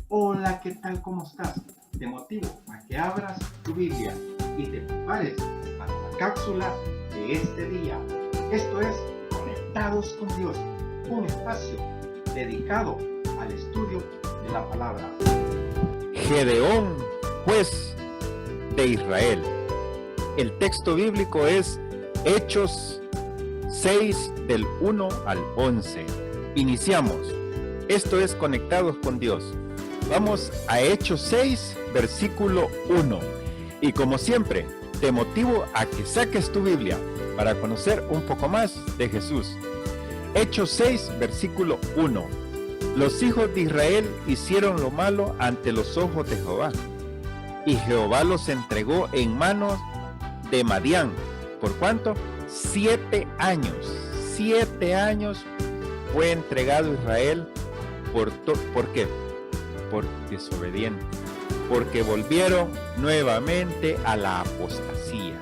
Hola, ¿qué tal? ¿Cómo estás? Te motivo a que abras tu Biblia y te prepares para la cápsula de este día. Esto es Conectados con Dios, un espacio dedicado al estudio de la palabra. Gedeón, juez de Israel. El texto bíblico es Hechos 6 del 1 al 11. Iniciamos. Esto es Conectados con Dios. Vamos a Hechos 6, versículo 1. Y como siempre, te motivo a que saques tu Biblia para conocer un poco más de Jesús. Hechos 6, versículo 1. Los hijos de Israel hicieron lo malo ante los ojos de Jehová, y Jehová los entregó en manos de Madián. ¿Por cuánto? 7 años. 7 años fue entregado Israel. ¿Por qué? Por desobediente. Porque volvieron nuevamente a la apostasía.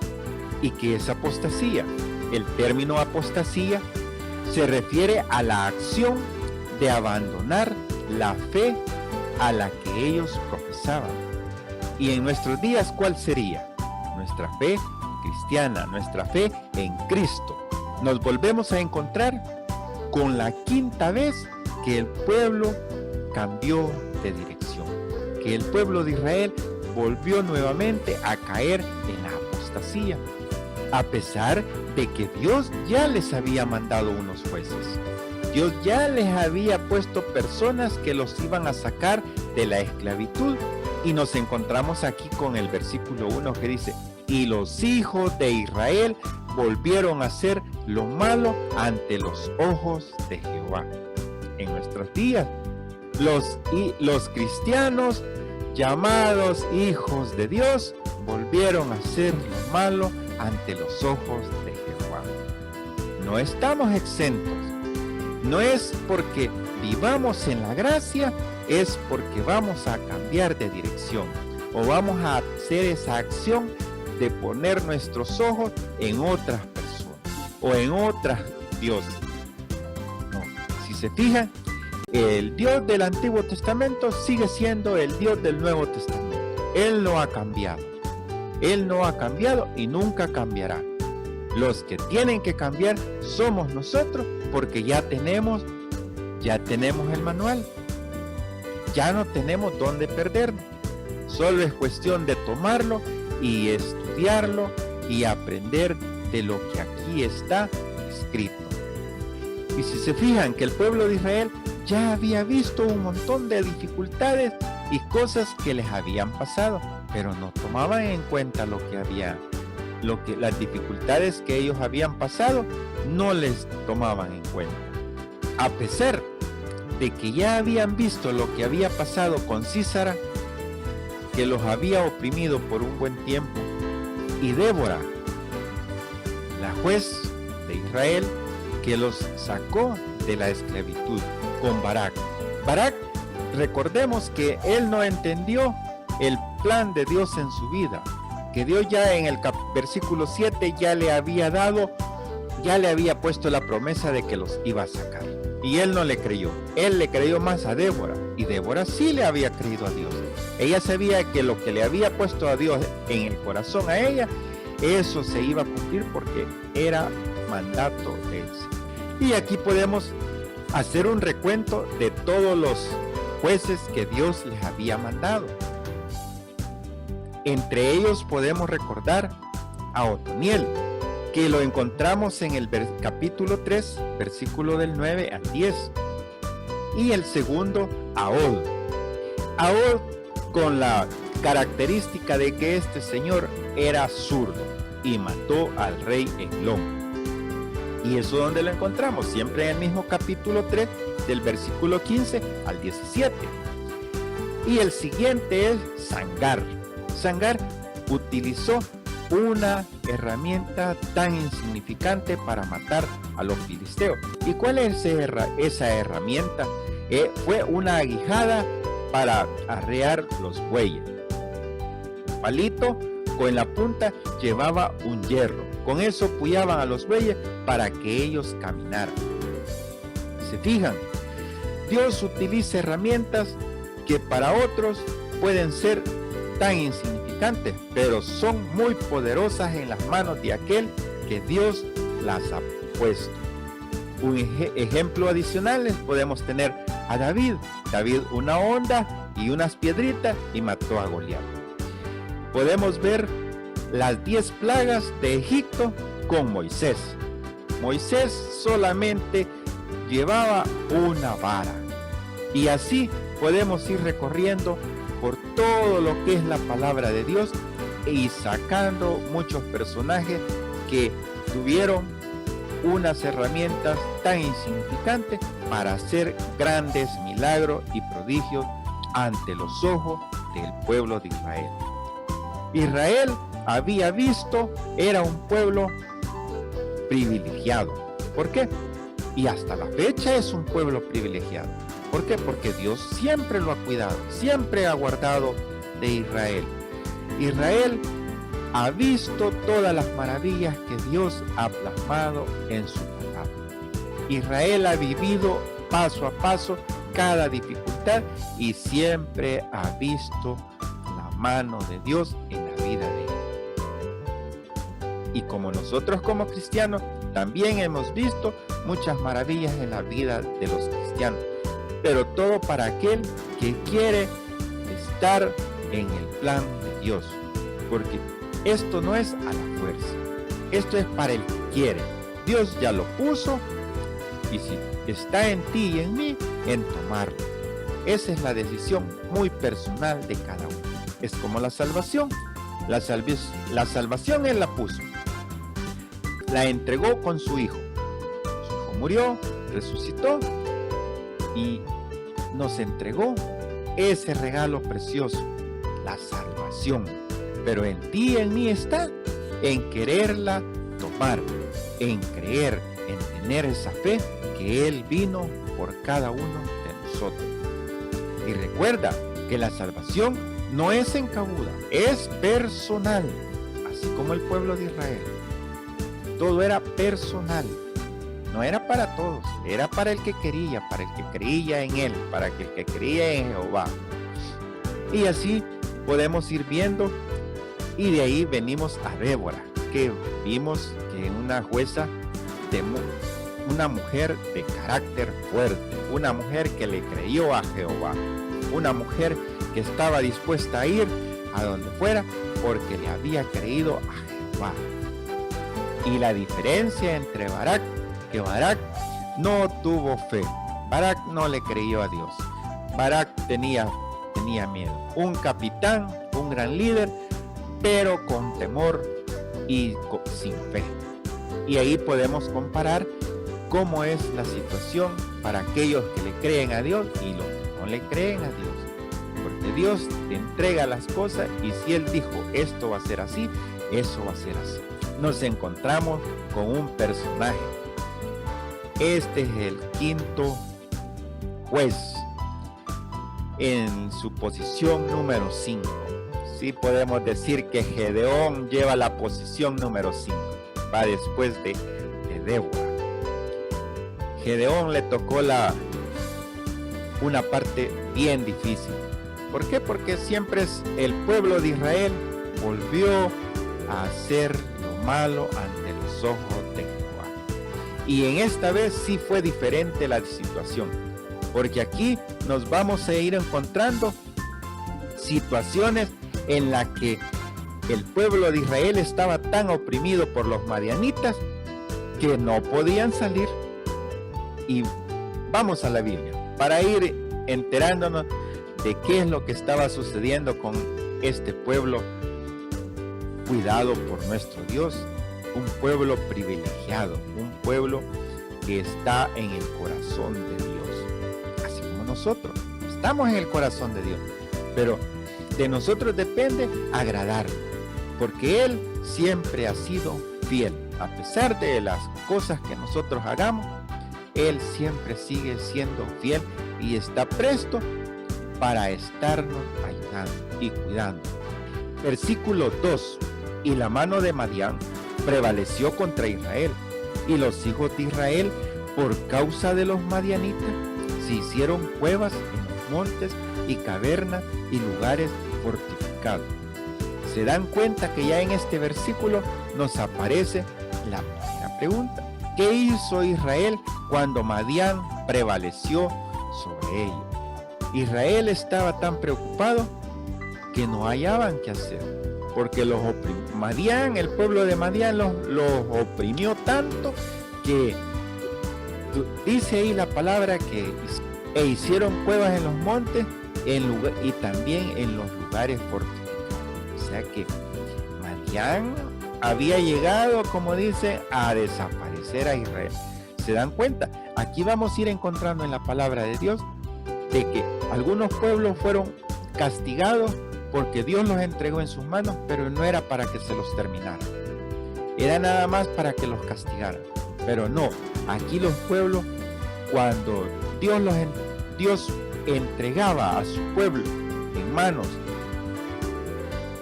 ¿Y qué es apostasía? El término apostasía se refiere a la acción de abandonar la fe a la que ellos profesaban. Y en nuestros días, ¿cuál sería? Nuestra fe cristiana, nuestra fe en Cristo. Nos volvemos a encontrar con la quinta vez que el pueblo cambió de dirección, que el pueblo de Israel volvió nuevamente a caer en la apostasía, a pesar de que Dios ya les había mandado unos jueces. Dios ya les había puesto personas que los iban a sacar de la esclavitud, y nos encontramos aquí con el versículo 1 que dice: y los hijos de Israel volvieron a hacer lo malo ante los ojos de Jehová. En nuestros días, los cristianos llamados hijos de Dios volvieron a hacer lo malo ante los ojos de Jehová. No estamos exentos. No es porque vivamos en la gracia, es porque vamos a cambiar de dirección o vamos a hacer esa acción de poner nuestros ojos en otras personas o en otras dioses. No, si se fijan, el Dios del Antiguo Testamento sigue siendo el Dios del Nuevo Testamento. Él no ha cambiado. Él no ha cambiado y nunca cambiará. Los que tienen que cambiar somos nosotros, porque ya tenemos el manual. Ya no tenemos dónde perdernos. Solo es cuestión de tomarlo y estudiarlo y aprender de lo que aquí está escrito. Y si se fijan que el pueblo de Israel ya había visto un montón de dificultades y cosas que les habían pasado, pero no tomaban en cuenta las dificultades que ellos habían pasado, no les tomaban en cuenta. A pesar de que ya habían visto lo que había pasado con Sísara, que los había oprimido por un buen tiempo, y Débora, la juez de Israel, que los sacó de la esclavitud con Barak. Barak, recordemos que él no entendió el plan de Dios en su vida, que Dios ya en el versículo 7 ya le había puesto la promesa de que los iba a sacar. Y él no le creyó. Él le creyó más a Débora. Y Débora sí le había creído a Dios. Ella sabía que lo que le había puesto a Dios en el corazón a ella, eso se iba a cumplir porque era mandato de él. Y aquí podemos hacer un recuento de todos los jueces que Dios les había mandado. Entre ellos podemos recordar a Otoniel, que lo encontramos en el capítulo 3, versículo del 9 al 10. Y el segundo, Ahod. Ahod, con la característica de que este señor era zurdo y mató al rey Eglón. Y eso donde lo encontramos, siempre en el mismo capítulo 3, del versículo 15 al 17. Y el siguiente es Sangar. Sangar utilizó una herramienta tan insignificante para matar a los filisteos. ¿Y cuál es esa herramienta? Fue una aguijada para arrear los bueyes. Un palito con la punta llevaba un hierro. Con eso puyaban a los bueyes para que ellos caminaran. ¿Se fijan? Dios utiliza herramientas que para otros pueden ser tan insignificantes, pero son muy poderosas en las manos de aquel que Dios las ha puesto. Un ejemplo adicional podemos tener a David. David una onda y unas piedritas y mató a Goliat. Podemos ver las 10 plagas de Egipto con Moisés. Moisés solamente llevaba una vara. Y así podemos ir recorriendo por todo lo que es la palabra de Dios y sacando muchos personajes que tuvieron unas herramientas tan insignificantes para hacer grandes milagros y prodigios ante los ojos del pueblo de Israel. Israel había visto, era un pueblo privilegiado. ¿Por qué? Y hasta la fecha es un pueblo privilegiado. ¿Por qué? Porque Dios siempre lo ha cuidado, siempre ha guardado de Israel. Israel ha visto todas las maravillas que Dios ha plasmado en su palabra. Israel ha vivido paso a paso cada dificultad y siempre ha visto la mano de Dios en la vida de él. Y como nosotros como cristianos también hemos visto muchas maravillas en la vida de los cristianos, pero todo para aquel que quiere estar en el plan de Dios, porque esto no es a la fuerza, esto es para el que quiere. Dios ya lo puso y si está en ti y en mí, en tomarlo. Esa es la decisión muy personal de cada uno. Es como la salvación. La salvación Él la puso, la entregó con su Hijo. Su Hijo murió, resucitó y nos entregó ese regalo precioso, la salvación. Pero en ti y en mí está, en quererla tomar, en creer, en tener esa fe que Él vino por cada uno de nosotros. Y recuerda que la salvación no es encabuda, es personal, así como el pueblo de Israel. Todo era personal, no era para todos, era para el que quería, para el que creía en Él, para el que creía en Jehová. Y así podemos ir viendo, y de ahí venimos a Débora, que vimos que una jueza, una mujer de carácter fuerte, una mujer que le creyó a Jehová, una mujer que estaba dispuesta a ir a donde fuera porque le había creído a Jehová. Y la diferencia entre Barak, que Barak no tuvo fe, Barak no le creyó a Dios, Barak tenía miedo. Un capitán, un gran líder, pero con temor y sin fe. Y ahí podemos comparar cómo es la situación para aquellos que le creen a Dios y los que no le creen a Dios. Porque Dios te entrega las cosas y si Él dijo esto va a ser así, eso va a ser así. Nos encontramos con un personaje. Este es el quinto juez en su posición número 5. Sí podemos decir que Gedeón lleva la posición número 5. Va después de Débora. Gedeón le tocó una parte bien difícil. ¿Por qué? Porque siempre el pueblo de Israel volvió a hacer lo malo ante los ojos de Jehová. Y en esta vez sí fue diferente la situación, porque aquí nos vamos a ir encontrando situaciones en las que el pueblo de Israel estaba tan oprimido por los madianitas que no podían salir. Y vamos a la Biblia para ir enterándonos de qué es lo que estaba sucediendo con este pueblo cuidado por nuestro Dios, un pueblo privilegiado, un pueblo que está en el corazón de Dios, así como nosotros estamos en el corazón de Dios, pero de nosotros depende agradarlo, porque Él siempre ha sido fiel, a pesar de las cosas que nosotros hagamos. Él siempre sigue siendo fiel y está presto para estarnos ayudando y cuidando. Versículo 2. Y la mano de Madián prevaleció contra Israel, y los hijos de Israel, por causa de los madianitas, se hicieron cuevas en los montes y cavernas y lugares fortificados. Se dan cuenta que ya en este versículo nos aparece la primera pregunta. ¿Qué hizo Israel cuando Madián prevaleció sobre ellos? Israel estaba tan preocupado que no hallaban qué hacer, porque el pueblo de Madián los oprimió tanto que dice ahí la palabra que hicieron cuevas en los montes y también en los lugares fortificados. O sea que Madián había llegado, como dice, a desaparecer a Israel. ¿Se dan cuenta? Aquí vamos a ir encontrando en la palabra de Dios de que algunos pueblos fueron castigados porque Dios los entregó en sus manos, pero no era para que se los terminara. Era nada más para que los castigara. Pero no, aquí los pueblos, cuando Dios entregaba a su pueblo en manos,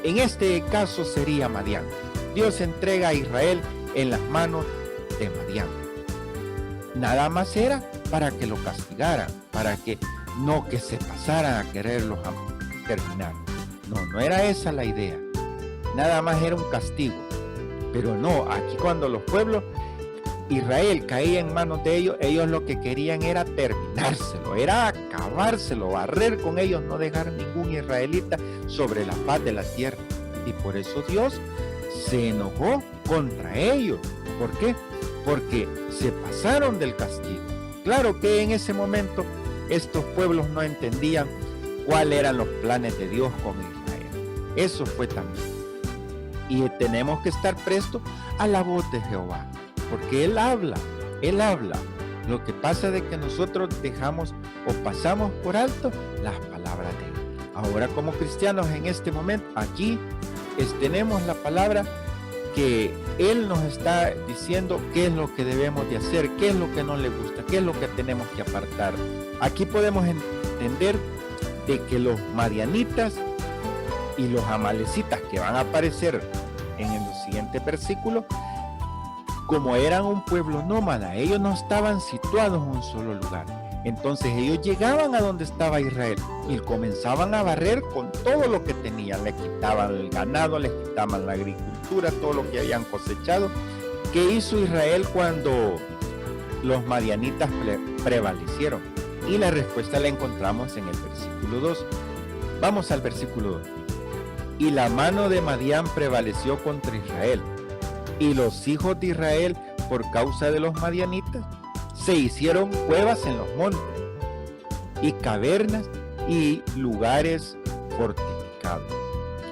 en este caso sería Madián. Dios entrega a Israel en las manos de Madián. Nada más era para que lo castigaran, para que no que se pasaran a quererlos terminar. No era esa la idea. Nada más era un castigo. Pero no, aquí cuando los pueblos, Israel caía en manos de ellos lo que querían era terminárselo, era acabárselo, barrer con ellos, no dejar ningún israelita sobre la faz de la tierra. Y por eso Dios se enojó contra ellos. ¿Por qué? Porque se pasaron del castigo. Claro que en ese momento estos pueblos no entendían cuáles eran los planes de Dios con Israel. Eso fue también. Y tenemos que estar prestos a la voz de Jehová, porque Él habla. Lo que pasa es que nosotros dejamos o pasamos por alto las palabras de Él. Ahora, como cristianos en este momento, aquí tenemos la palabra que Él nos está diciendo qué es lo que debemos de hacer, qué es lo que no le gusta, qué es lo que tenemos que apartar. Aquí podemos entender de que los madianitas y los amalecitas que van a aparecer en el siguiente versículo, como eran un pueblo nómada, ellos no estaban situados en un solo lugar. Entonces ellos llegaban a donde estaba Israel y comenzaban a barrer con todo lo que tenían. Le quitaban el ganado, le quitaban la agricultura, todo lo que habían cosechado. ¿Qué hizo Israel cuando los madianitas prevalecieron? Y la respuesta la encontramos en el versículo 2. Vamos al versículo 2. Y la mano de Madián prevaleció contra Israel, y los hijos de Israel, por causa de los madianitas, se hicieron cuevas en los montes, y cavernas y lugares fortificados.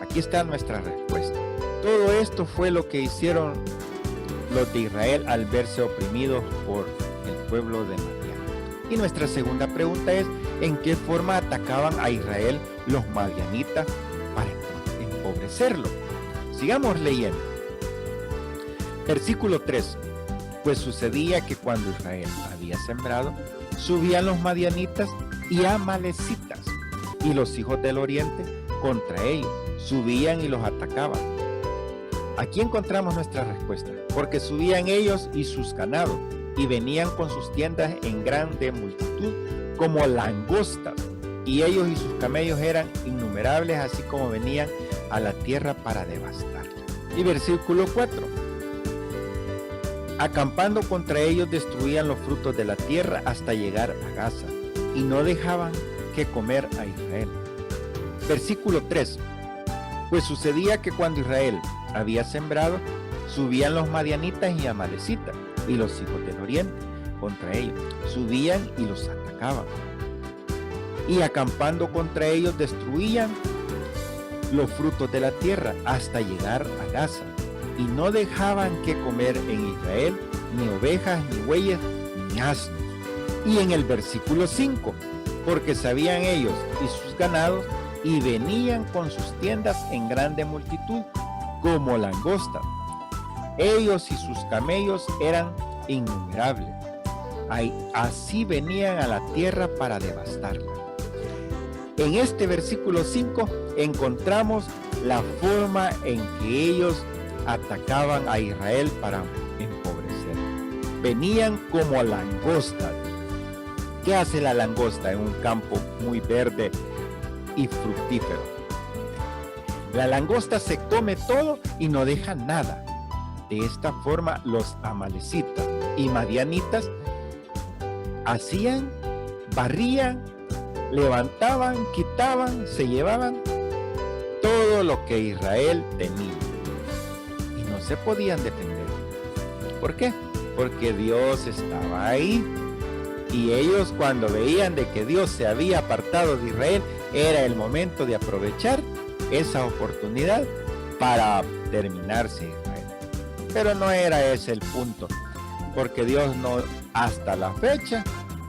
Aquí está nuestra respuesta. Todo esto fue lo que hicieron los de Israel al verse oprimidos por el pueblo de Madián. Y nuestra segunda pregunta es, ¿en qué forma atacaban a Israel los madianitas para empobrecerlo? Sigamos leyendo. Versículo 3. Pues sucedía que cuando Israel había sembrado, subían los madianitas y amalecitas, y los hijos del oriente contra ellos, subían y los atacaban. Aquí encontramos nuestra respuesta, porque subían ellos y sus ganados, y venían con sus tiendas en grande multitud, como langostas, y ellos y sus camellos eran innumerables, así como venían a la tierra para devastarla. Y versículo 4. Acampando contra ellos destruían los frutos de la tierra hasta llegar a Gaza, y no dejaban que comer a Israel. Versículo 3. Pues sucedía que cuando Israel había sembrado, subían los madianitas y amalecitas, y los hijos del oriente contra ellos, subían y los atacaban. Y acampando contra ellos destruían los frutos de la tierra hasta llegar a Gaza, y no dejaban que comer en Israel ni ovejas, ni bueyes, ni asnos. Y en el versículo 5, porque sabían ellos y sus ganados, y venían con sus tiendas en grande multitud, como langostas. Ellos y sus camellos eran innumerables. Así venían a la tierra para devastarla. En este versículo 5 encontramos la forma en que ellos atacaban a Israel para empobrecer. Venían como langostas. ¿Qué hace la langosta en un campo muy verde y fructífero. La langosta se come todo y no deja nada. De esta forma los amalecitas y madianitas hacían, barrían, levantaban, quitaban, se llevaban todo lo que Israel tenía y no se podían defender. ¿Por qué? Porque Dios estaba ahí, y ellos, cuando veían de que Dios se había apartado de Israel, era el momento de aprovechar esa oportunidad para terminarse Israel. Pero no era ese el punto, porque Dios no, hasta la fecha,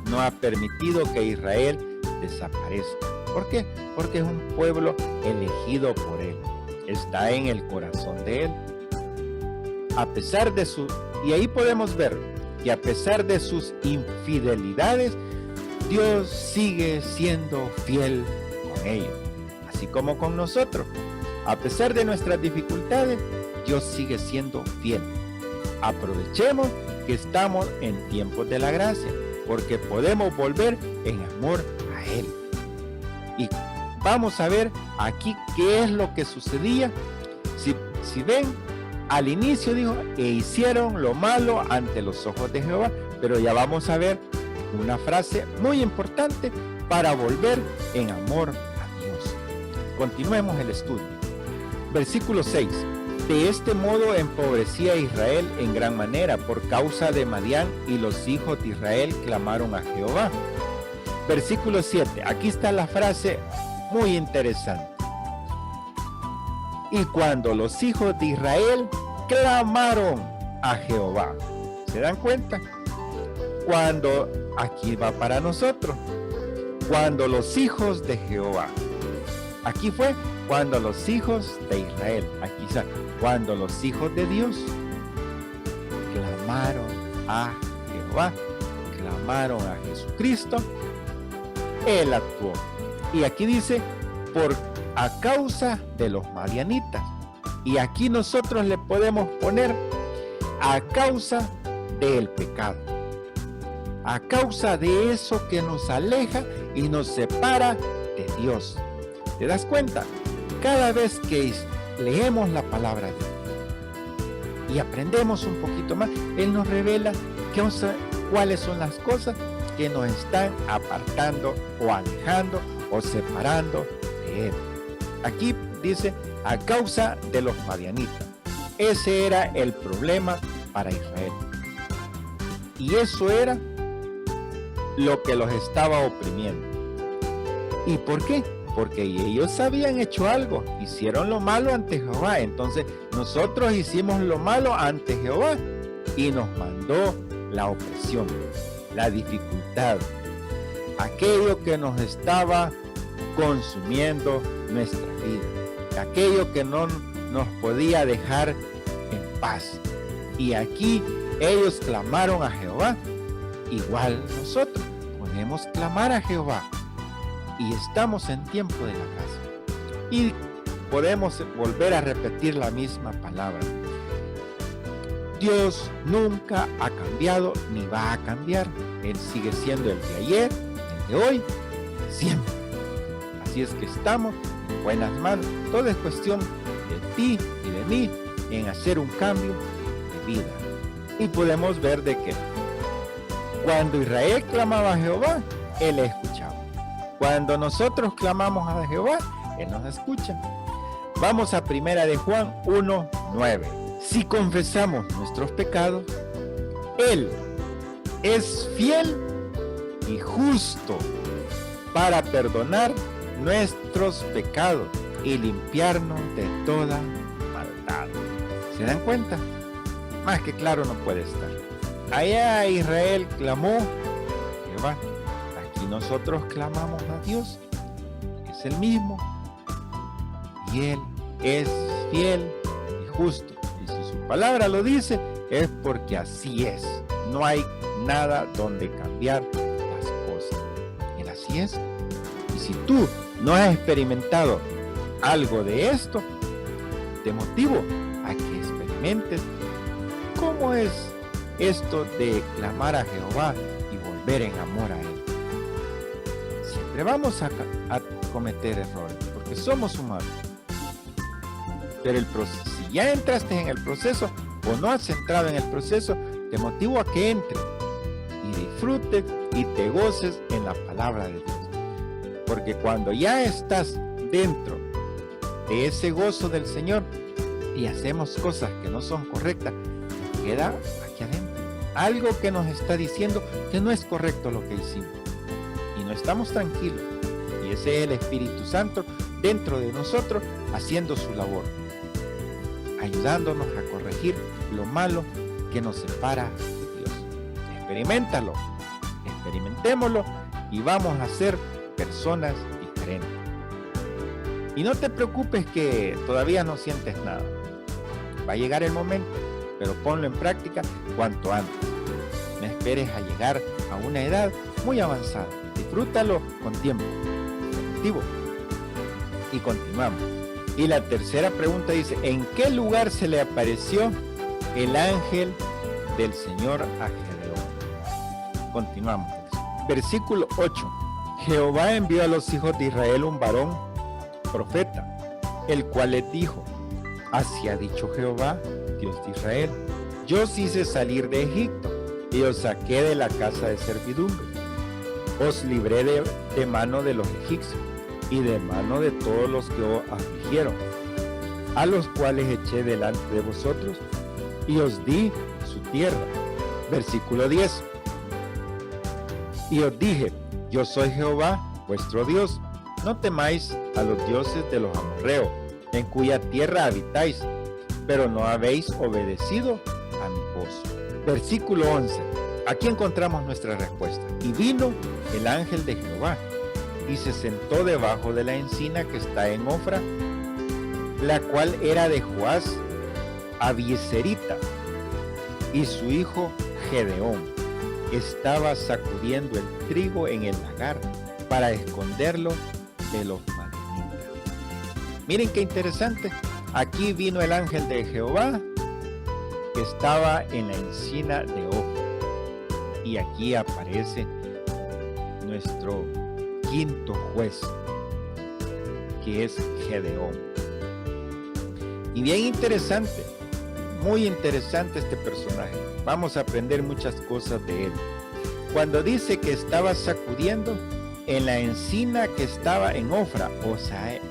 no ha permitido que Israel desaparezca. ¿Por qué? Porque es un pueblo elegido por Él. Está en el corazón de Él. A pesar de su... Y ahí podemos ver que a pesar de sus infidelidades, Dios sigue siendo fiel con ellos. Así como con nosotros. A pesar de nuestras dificultades, Dios sigue siendo fiel. Aprovechemos que estamos en tiempos de la gracia, porque podemos volver en amor a Él. Y vamos a ver aquí qué es lo que sucedía. Si ven, al inicio dijo, e hicieron lo malo ante los ojos de Jehová, pero ya vamos a ver una frase muy importante para volver en amor a Dios. Continuemos el estudio. Versículo 6. De este modo empobrecía a Israel en gran manera por causa de Madián, y los hijos de Israel clamaron a Jehová. Versículo 7. Aquí está la frase muy interesante. Y cuando los hijos de Israel clamaron a Jehová. ¿Se dan cuenta? Cuando, aquí va para nosotros, cuando los hijos de Jehová. Aquí fue cuando los hijos de Israel. Aquí está, cuando los hijos de Dios clamaron a Jehová, clamaron a Jesucristo, Él actuó. Y aquí dice, a causa de los madianitas. Y aquí nosotros le podemos poner a causa del pecado. A causa de eso que nos aleja y nos separa de Dios. ¿Te das cuenta? Cada vez que leemos la palabra de Dios y aprendemos un poquito más, Él nos revela cuáles son las cosas que nos están apartando o alejando o separando de Él. Aquí dice, a causa de los madianitas. Ese era el problema para Israel. Y eso era lo que los estaba oprimiendo. ¿Y por qué? Porque ellos habían hecho algo, hicieron lo malo ante Jehová. Entonces nosotros hicimos lo malo ante Jehová y nos mandó la opresión, la dificultad, aquello que nos estaba consumiendo nuestra vida, aquello que no nos podía dejar en paz. Y aquí ellos clamaron a Jehová. Igual nosotros podemos clamar a Jehová, y estamos en tiempo de la gracia, y podemos volver a repetir la misma palabra. Dios nunca ha cambiado ni va a cambiar. Él sigue siendo el de ayer, el de hoy, siempre. Así es que estamos en buenas manos. Todo es cuestión de ti y de mí en hacer un cambio de vida. Y podemos ver de que cuando Israel clamaba a Jehová, Él escuchaba. Cuando nosotros clamamos a Jehová, Él nos escucha. Vamos a 1 de Juan 1:9. Si confesamos nuestros pecados, Él es fiel y justo para perdonar nuestros pecados y limpiarnos de toda maldad. ¿Se dan cuenta? Más que claro no puede estar. Allá Israel clamó a Jehová. Aquí nosotros clamamos a Dios, que es el mismo, y Él es fiel y justo. Y si su palabra lo dice, es porque así es. No hay nada donde cambiar las cosas. Él así es. Y si tú no has experimentado algo de esto, te motivo a que experimentes cómo es esto de clamar a Jehová y volver en amor a Él. Siempre vamos a cometer errores, porque somos humanos. Pero si ya entraste en el proceso o no has entrado en el proceso, te motivo a que entres y disfrutes y te goces en la palabra de Dios. Porque cuando ya estás dentro de ese gozo del Señor y hacemos cosas que no son correctas, nos queda aquí adentro algo que nos está diciendo que no es correcto lo que hicimos. Y no estamos tranquilos. Y ese es el Espíritu Santo dentro de nosotros haciendo su labor, ayudándonos a corregir lo malo que nos separa de Dios. Experiméntalo, experimentémoslo y vamos a ser personas diferentes. Y no te preocupes que todavía no sientes nada. Va a llegar el momento, pero ponlo en práctica cuanto antes. No esperes a llegar a una edad muy avanzada. Disfrútalo con tiempo. Efectivo. Y continuamos. Y la tercera pregunta dice, ¿en qué lugar se le apareció el ángel del Señor a Gedeón? Continuamos. Versículo 8. Jehová envió a los hijos de Israel un varón, profeta, el cual les dijo, así ha dicho Jehová, Dios de Israel, yo os hice salir de Egipto y os saqué de la casa de servidumbre. Os libré de mano de los egipcios y de mano de todos los que os afligieron, a los cuales eché delante de vosotros y os di su tierra. Versículo 10. Y os dije, yo soy Jehová, vuestro Dios, no temáis a los dioses de los amorreos, en cuya tierra habitáis, pero no habéis obedecido a mi voz. Versículo 11. Aquí encontramos nuestra respuesta. Y vino el ángel de Jehová, y se sentó debajo de la encina que está en Ofra, la cual era de Joás Abieserita, y su hijo Gedeón estaba sacudiendo el trigo en el lagar para esconderlo de los madianitas. Miren qué interesante. Aquí vino el ángel de Jehová que estaba en la encina de Ofra. Y aquí aparece nuestro quinto juez, que es Gedeón. Y bien interesante, muy interesante este personaje. Vamos a aprender muchas cosas de él. Cuando dice que estaba sacudiendo en la encina que estaba en Ofra, o sea, en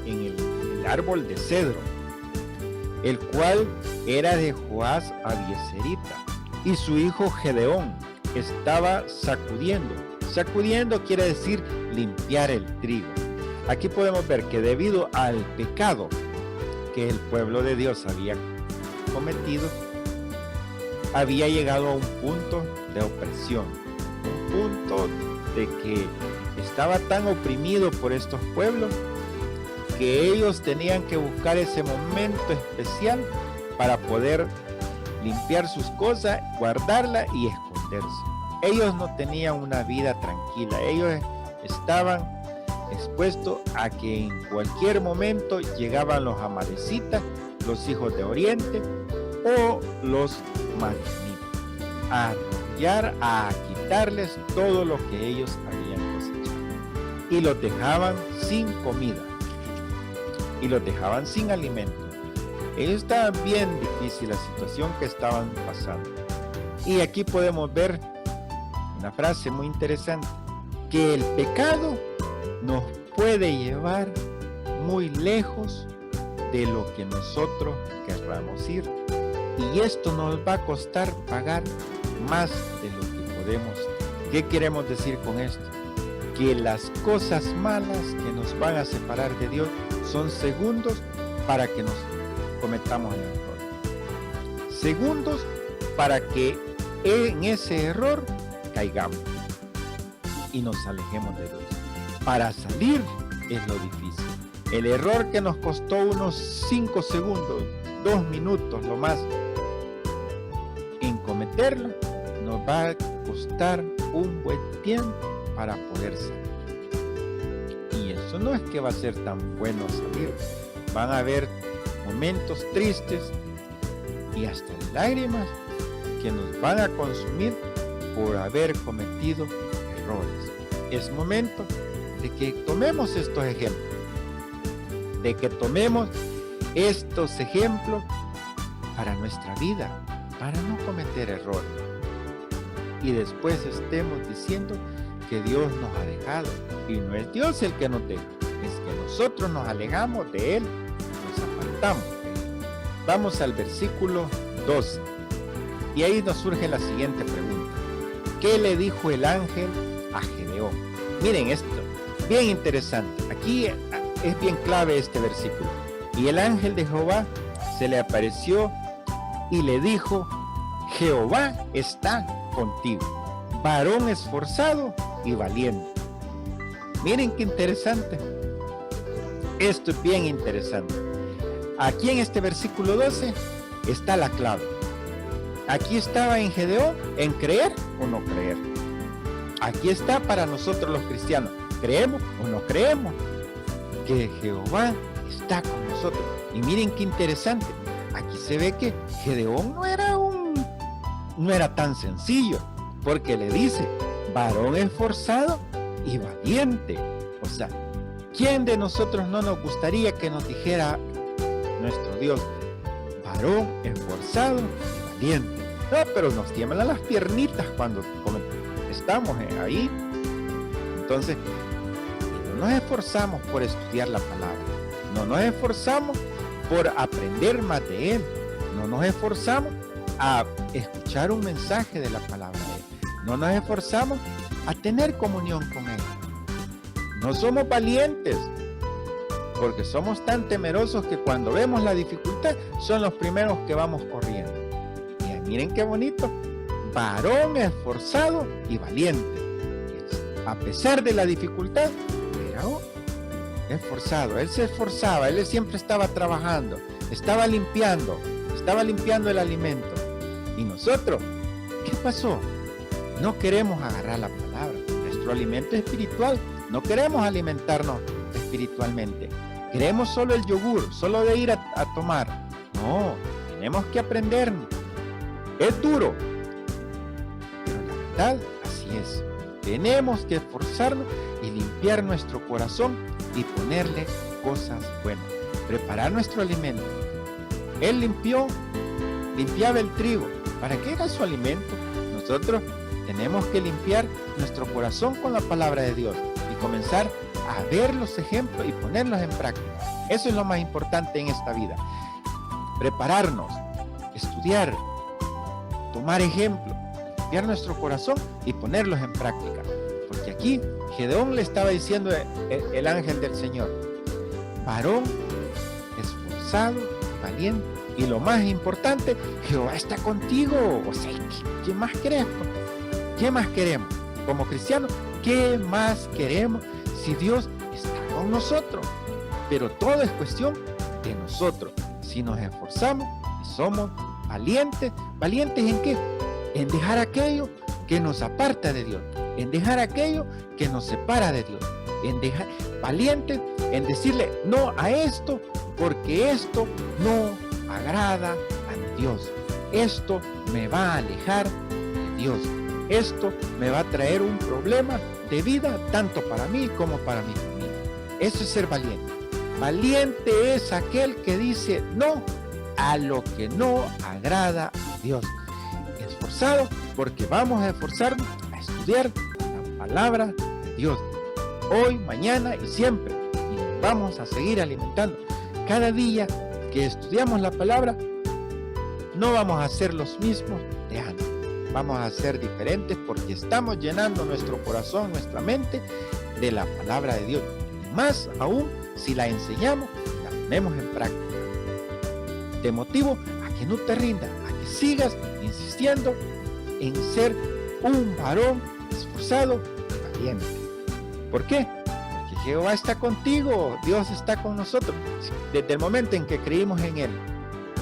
el árbol de cedro, el cual era de Joás Abieserita, y su hijo Gedeón estaba sacudiendo. Sacudiendo quiere decir limpiar el trigo. Aquí podemos ver que debido al pecado que el pueblo de Dios había cometido, había llegado a un punto de opresión, un punto de que estaba tan oprimido por estos pueblos que ellos tenían que buscar ese momento especial para poder limpiar sus cosas, guardarla y esconderse. Ellos no tenían una vida tranquila, ellos estaban expuestos a que en cualquier momento llegaban los amalecitas, los hijos de Oriente o los madianitas a arrollar, a quitarles todo lo que ellos habían cosechado, y los dejaban sin comida y los dejaban sin alimento. Ellos estaban bien difícil la situación que estaban pasando. Y aquí podemos ver una frase muy interesante, que el pecado nos puede llevar muy lejos de lo que nosotros querramos ir, y esto nos va a costar pagar más de lo que podemos. ¿Qué queremos decir con esto? Que las cosas malas que nos van a separar de Dios son segundos para que nos cometamos el error, segundos para que en ese error caigamos y nos alejemos de Dios. Para salir es lo difícil. El error que nos costó unos 5 segundos, 2 minutos lo más, en cometerlo, nos va a costar un buen tiempo para poder salir. Y eso no es que va a ser tan bueno salir. Van a haber momentos tristes y hasta lágrimas que nos van a consumir por haber cometido errores. Es momento de que tomemos estos ejemplos, de que tomemos estos ejemplos para nuestra vida, para no cometer errores. Y después estemos diciendo que Dios nos ha dejado. Y no es Dios el que nos deja, es que nosotros nos alejamos de Él, nos apartamos. Vamos al versículo 12. Y ahí nos surge la siguiente pregunta. ¿Qué le dijo el ángel a Gedeón? Miren esto, bien interesante. Aquí es bien clave este versículo. Y el ángel de Jehová se le apareció y le dijo: Jehová está contigo, varón esforzado y valiente. Miren qué interesante. Esto es bien interesante. Aquí en este versículo 12 está la clave. Aquí estaba en Gedeón, en creer o no creer. Aquí está para nosotros los cristianos. ¿Creemos o no creemos que Jehová está con nosotros? Y miren qué interesante. Aquí se ve que Gedeón no era tan sencillo, porque le dice: varón esforzado y valiente. O sea, ¿quién de nosotros no nos gustaría que nos dijera nuestro Dios: varón esforzado y valiente? No, pero nos tiemblan las piernitas cuando estamos ahí. Entonces, no nos esforzamos por estudiar la palabra, no nos esforzamos por aprender más de Él, no nos esforzamos a escuchar un mensaje de la palabra de Él, no nos esforzamos a tener comunión con Él. No somos valientes porque somos tan temerosos que cuando vemos la dificultad son los primeros que vamos corriendo. Y miren qué bonito: varón esforzado y valiente. A pesar de la dificultad, pero esforzado. Él se esforzaba, él siempre estaba trabajando, estaba limpiando el alimento. Y nosotros, ¿qué pasó? No queremos agarrar la palabra, nuestro alimento espiritual. No queremos alimentarnos espiritualmente. Queremos solo el yogur, solo de ir a tomar. No, tenemos que aprender. Es duro, pero la verdad, así es. Tenemos que esforzarnos y limpiar nuestro corazón y ponerle cosas buenas. Preparar nuestro alimento. Él limpiaba el trigo. ¿Para qué era su alimento? Nosotros tenemos que limpiar nuestro corazón con la palabra de Dios y comenzar a ver los ejemplos y ponerlos en práctica. Eso es lo más importante en esta vida. Prepararnos, estudiar, tomar ejemplo, limpiar nuestro corazón y ponerlos en práctica. Porque aquí Gedeón le estaba diciendo el ángel del Señor: varón esforzado, valiente, y lo más importante, Jehová está contigo. O sea, ¿qué más queremos? ¿Qué más queremos? Como cristianos, ¿qué más queremos si Dios está con nosotros? Pero todo es cuestión de nosotros. Si nos esforzamos y somos valientes. ¿Valientes en qué? En dejar aquello que nos aparta de Dios, en dejar aquello que nos separa de Dios, en dejar valientes en decirle no a esto, porque esto no agrada a mi Dios, esto me va a alejar de Dios, esto me va a traer un problema de vida tanto para mí como para mi familia. Eso es ser valiente. Valiente es aquel que dice no a lo que no agrada a Dios. Esforzado porque vamos a esforzarnos a estudiar la palabra de Dios hoy, mañana y siempre, y vamos a seguir alimentando. Cada día que estudiamos la palabra no vamos a ser los mismos de antes, vamos a ser diferentes porque estamos llenando nuestro corazón, nuestra mente de la palabra de Dios, y más aún si la enseñamos y la ponemos en práctica. Te motivo a que no te rindas, a que sigas insistiendo en ser un varón esforzado y valiente. ¿Por qué? Porque Jehová está contigo, Dios está con nosotros. Desde el momento en que creímos en Él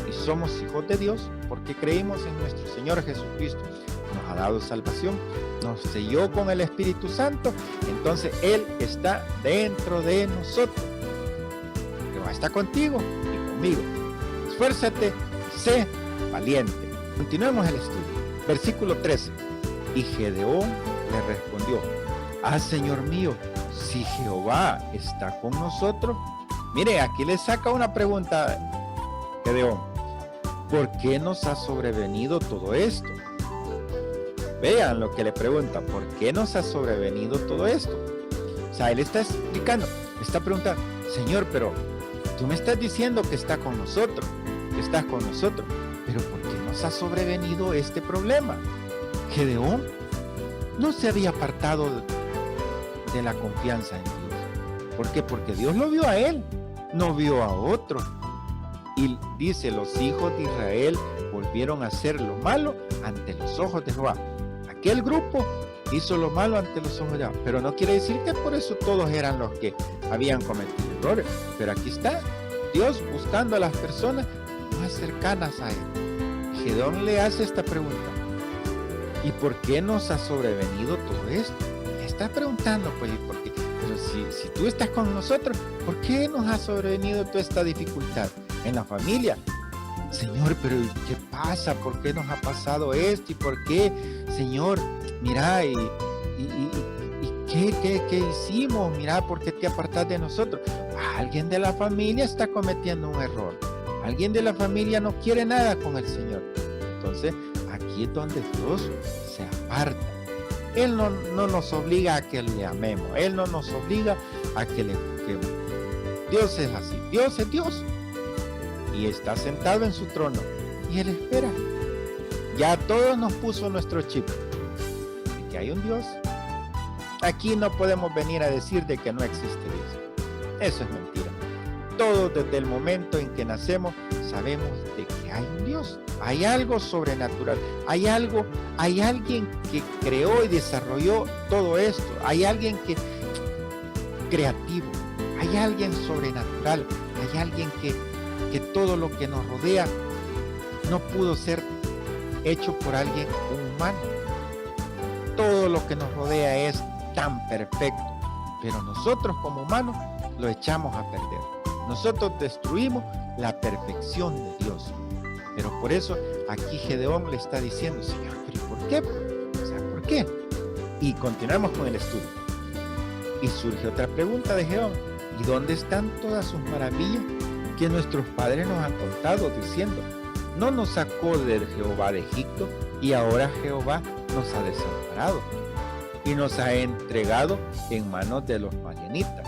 y somos hijos de Dios, porque creímos en nuestro Señor Jesucristo, nos ha dado salvación, nos selló con el Espíritu Santo, entonces Él está dentro de nosotros. Jehová está contigo y conmigo. Esfuérzate, sé valiente. Continuemos el estudio. Versículo 13. Y Gedeón le respondió: Señor mío, si Jehová está con nosotros, mire, aquí le saca una pregunta Gedeón. ¿Por qué nos ha sobrevenido todo esto? Vean lo que le pregunta. ¿Por qué nos ha sobrevenido todo esto? O sea, él está explicando, está preguntando, Señor, pero tú me estás diciendo que está con nosotros, que estás con nosotros, pero ¿por qué nos ha sobrevenido este problema? Gedeón no se había apartado de la confianza en Dios. ¿Por qué? Porque Dios lo vio a él, no vio a otro. Y dice, los hijos de Israel volvieron a hacer lo malo ante los ojos de Jehová. Aquel grupo hizo lo malo ante los ojos de Jehová, pero no quiere decir que por eso todos eran los que habían cometido errores. Pero aquí está Dios buscando a las personas más cercanas a él. Gedeón le hace esta pregunta: ¿y por qué nos ha sobrevenido todo esto? Le está preguntando, pues, ¿y por qué? Pero si tú estás con nosotros, ¿por qué nos ha sobrevenido toda esta dificultad? En la familia, Señor, pero ¿qué pasa? ¿Por qué nos ha pasado esto? ¿Y por qué, Señor? Mira, ¿qué hicimos? Mira, ¿por qué te apartas de nosotros? Alguien de la familia está cometiendo un error. Alguien de la familia no quiere nada con el Señor. Entonces, aquí es donde Dios se aparta. Él no nos obliga a que le amemos. Él no nos obliga a que le busquemos. Dios es así. Dios es Dios. Y está sentado en su trono. Y Él espera. Ya a todos nos puso nuestro chip. De que hay un Dios. Aquí no podemos venir a decir de que no existe Dios. Eso es mentira. Todos desde el momento en que nacemos sabemos de que hay un Dios. Hay algo sobrenatural. Hay alguien que creó y desarrolló todo esto. Hay alguien que creativo. Hay alguien sobrenatural. Hay alguien que todo lo que nos rodea no pudo ser hecho por alguien humano. Todo lo que nos rodea es tan perfecto, pero nosotros como humanos lo echamos a perder. Nosotros destruimos la perfección de Dios. Pero por eso aquí Gedeón le está diciendo, Señor, ¿pero por qué? O sea, ¿por qué? Y continuamos con el estudio. Y surge otra pregunta de Gedeón: ¿y dónde están todas sus maravillas que nuestros padres nos han contado, diciendo, no nos sacó de Jehová de Egipto, y ahora Jehová nos ha desamparado y nos ha entregado en manos de los madianitas?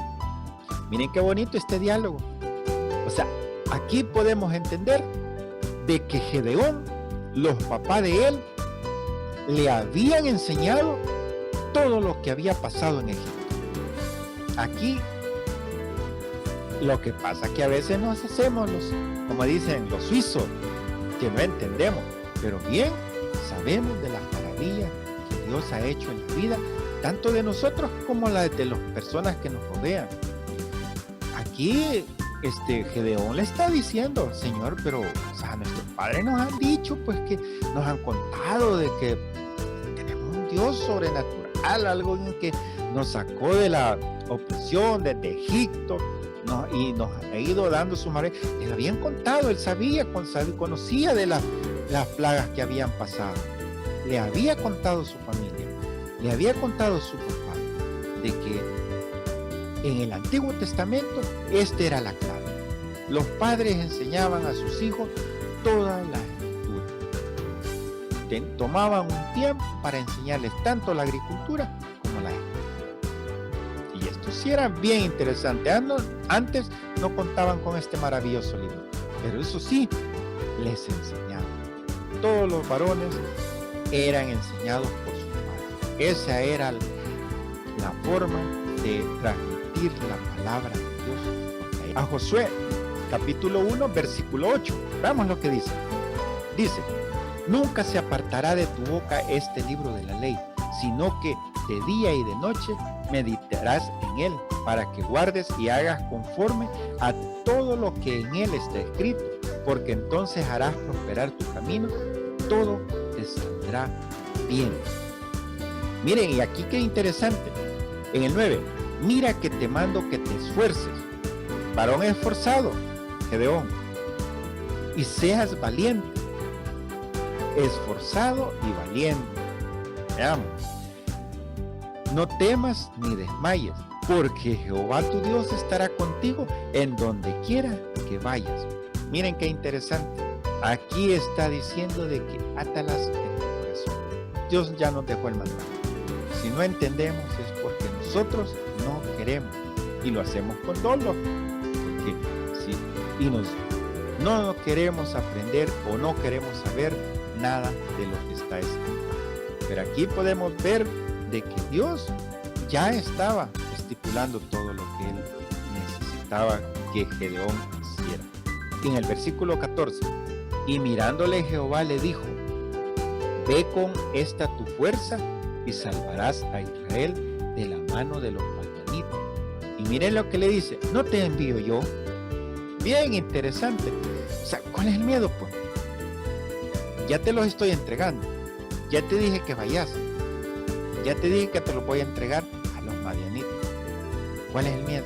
Miren qué bonito este diálogo. O sea, aquí podemos entender de que Gedeón, los papás de él, le habían enseñado todo lo que había pasado en Egipto. Aquí lo que pasa es que a veces nos hacemos como dicen, los suizos, que no entendemos, pero bien sabemos de las maravillas que Dios ha hecho en la vida, tanto de nosotros como la de las personas que nos rodean. Aquí Gedeón le está diciendo, Señor, pero o sea, nuestros padres nos han dicho, pues, que nos han contado de que tenemos un Dios sobrenatural, algo en que nos sacó de la opresión desde Egipto, y nos ha ido dando su maravillas. Le habían contado, él sabía, conocía de las plagas que habían pasado. Le había contado su familia, le había contado su papá, de que en el Antiguo Testamento esta era la clave. Los padres enseñaban a sus hijos todas las escrituras. Tomaban un tiempo para enseñarles tanto la agricultura como la escritura. Y esto sí era bien interesante. Antes no contaban con este maravilloso libro, pero eso sí, les enseñaban. Todos los varones eran enseñados por sus padres. Esa era la forma de transmitir la palabra de Dios a Josué, capítulo 1, versículo 8. Veamos lo que dice. Dice, nunca se apartará de tu boca este libro de la ley, sino que de día y de noche meditarás en él, para que guardes y hagas conforme a todo lo que en él está escrito, porque entonces harás prosperar tu camino, todo te saldrá bien. Miren, y aquí qué interesante, en el 9, mira que te mando que te esfuerces, varón esforzado, Gedeón, y seas valiente, esforzado y valiente. Veamos. No temas ni desmayes, porque Jehová tu Dios estará contigo en donde quiera que vayas. Miren qué interesante. Aquí está diciendo de que átalas en tu corazón. Dios ya nos dejó el mandato. Si no entendemos es porque nosotros no queremos y lo hacemos con dolo. Porque no queremos aprender o no queremos saber nada de lo que está escrito. Pero aquí podemos ver de que Dios ya estaba estipulando todo lo que él necesitaba que Gedeón hiciera. En el versículo 14, y mirándole Jehová le dijo, ve con esta tu fuerza y salvarás a Israel de la mano de los madianitas. Y miren lo que le dice, no te envío yo. Bien interesante. O sea, ¿cuál es el miedo, pues? Ya te los estoy entregando. Ya te dije que vayas. Ya te dije que te los voy a entregar a los madianitas. ¿Cuál es el miedo?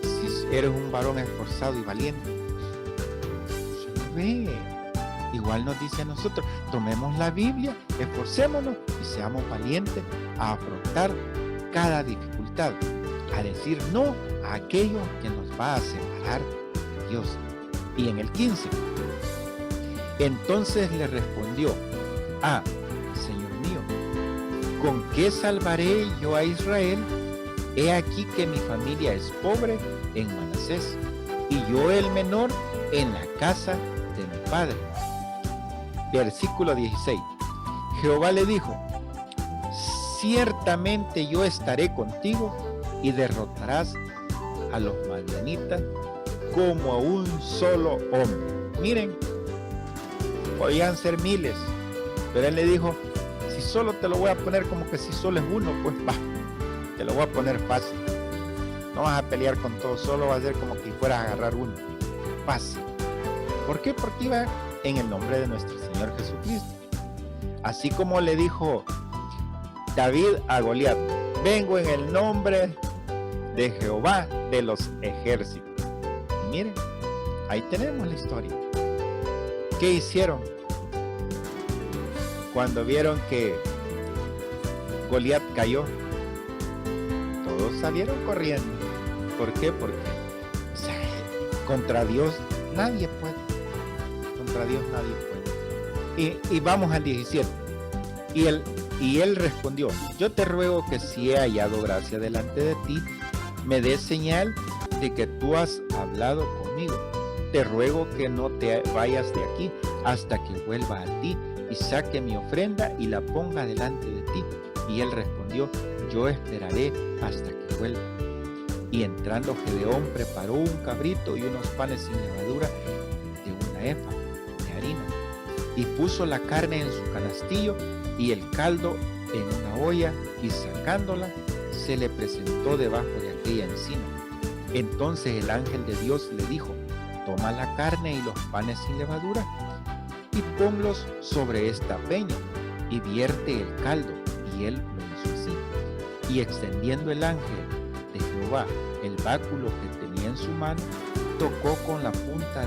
Si eres un varón esforzado y valiente, solo ve. Igual nos dice a nosotros, tomemos la Biblia, esforcémonos y seamos valientes a afrontar cada dificultad, a decir no a aquello que nos va a separar de Dios. Y en el 15, entonces le respondió, Señor mío, ¿con qué salvaré yo a Israel? He aquí que mi familia es pobre en Manasés, y yo el menor en la casa de mi padre. Versículo 16. Jehová le dijo, ciertamente yo estaré contigo y derrotarás a los madianitas como a un solo hombre. Miren, podían ser miles, pero él le dijo, si solo te lo voy a poner como que si solo es uno, pues va, te lo voy a poner fácil. No vas a pelear con todo, solo va a ser como que fueras a agarrar uno. Fácil. ¿Por qué? Porque iba en el nombre de nuestro Señor Jesucristo. Así como le dijo David a Goliat, vengo en el nombre de Jehová de los ejércitos. Y miren, ahí tenemos la historia. ¿Qué hicieron? Cuando vieron que Goliat cayó, todos salieron corriendo. ¿Por qué? Porque contra Dios nadie puede. Contra Dios nadie puede. Y vamos al 17. Y él respondió, yo te ruego que si he hallado gracia delante de ti, me des señal de que tú has hablado conmigo. Te ruego que no te vayas de aquí hasta que vuelva a ti y saque mi ofrenda y la ponga delante de ti. Y él respondió, yo esperaré hasta que vuelva. Y entrando Gedeón preparó un cabrito y unos panes sin levadura de una efa de harina, y puso la carne en su canastillo y el caldo en una olla, y sacándola se le presentó debajo de aquella encina. Entonces el ángel de Dios le dijo, toma la carne y los panes sin levadura y ponlos sobre esta peña y vierte el caldo. Y él lo hizo así. Y extendiendo el ángel de Jehová el báculo que tenía en su mano, tocó con la punta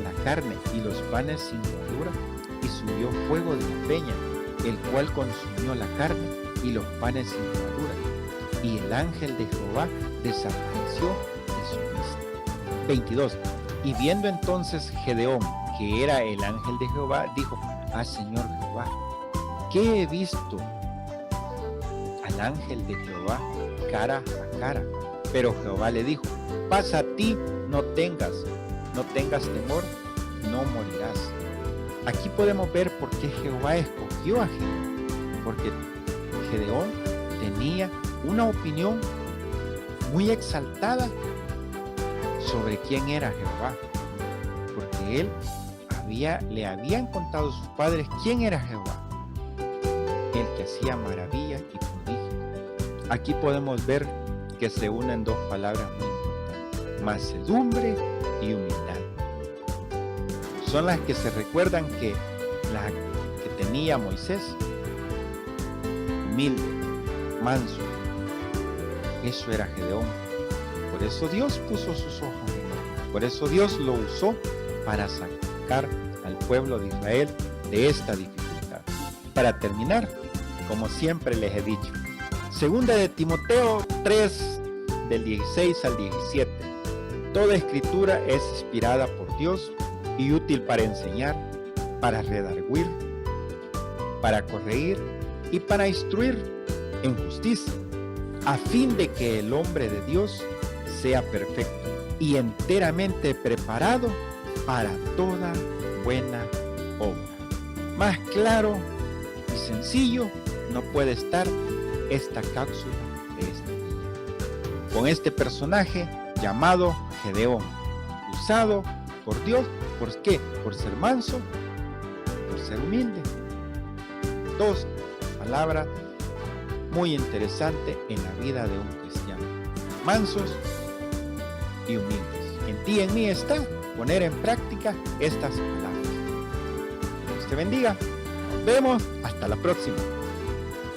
la carne y los panes sin levadura, y subió fuego de la peña, el cual consumió la carne y los panes sin levadura. Y el ángel de Jehová desapareció de su vista. 22. Y viendo entonces Gedeón que era el ángel de Jehová, dijo, Señor Jehová, ¿qué he visto? Al ángel de Jehová cara a cara. Pero Jehová le dijo, pasa a ti, no tengas temor, no morirás. Aquí podemos ver por qué Jehová escogió a Gedeón, porque Gedeón tenía una opinión muy exaltada sobre quién era Jehová, porque él le habían contado a sus padres quién era Jehová, el que hacía maravillas y prodigios. Aquí podemos ver que se unen dos palabras muy importantes, mansedumbre y humildad. Son las que se recuerdan que la que tenía Moisés, humilde, manso. Eso era Gedeón. Por eso Dios puso sus ojos en él. Por eso Dios lo usó para sacar al pueblo de Israel de esta dificultad. Para terminar, como siempre les he dicho, Segunda de Timoteo 3, del 16 al 17. Toda escritura es inspirada por Dios y útil para enseñar, para redarguir, para corregir y para instruir en justicia, a fin de que el hombre de Dios sea perfecto y enteramente preparado para toda buena obra. Más claro y sencillo no puede estar esta cápsula de este día, con este personaje llamado Gedeón, usado por Dios. ¿Por qué? Por ser manso, por ser humilde. Dos palabras muy interesantes en la vida de un cristiano: mansos y humildes. En ti y en mí está poner en práctica estas palabras. Dios te bendiga. Nos vemos hasta la próxima.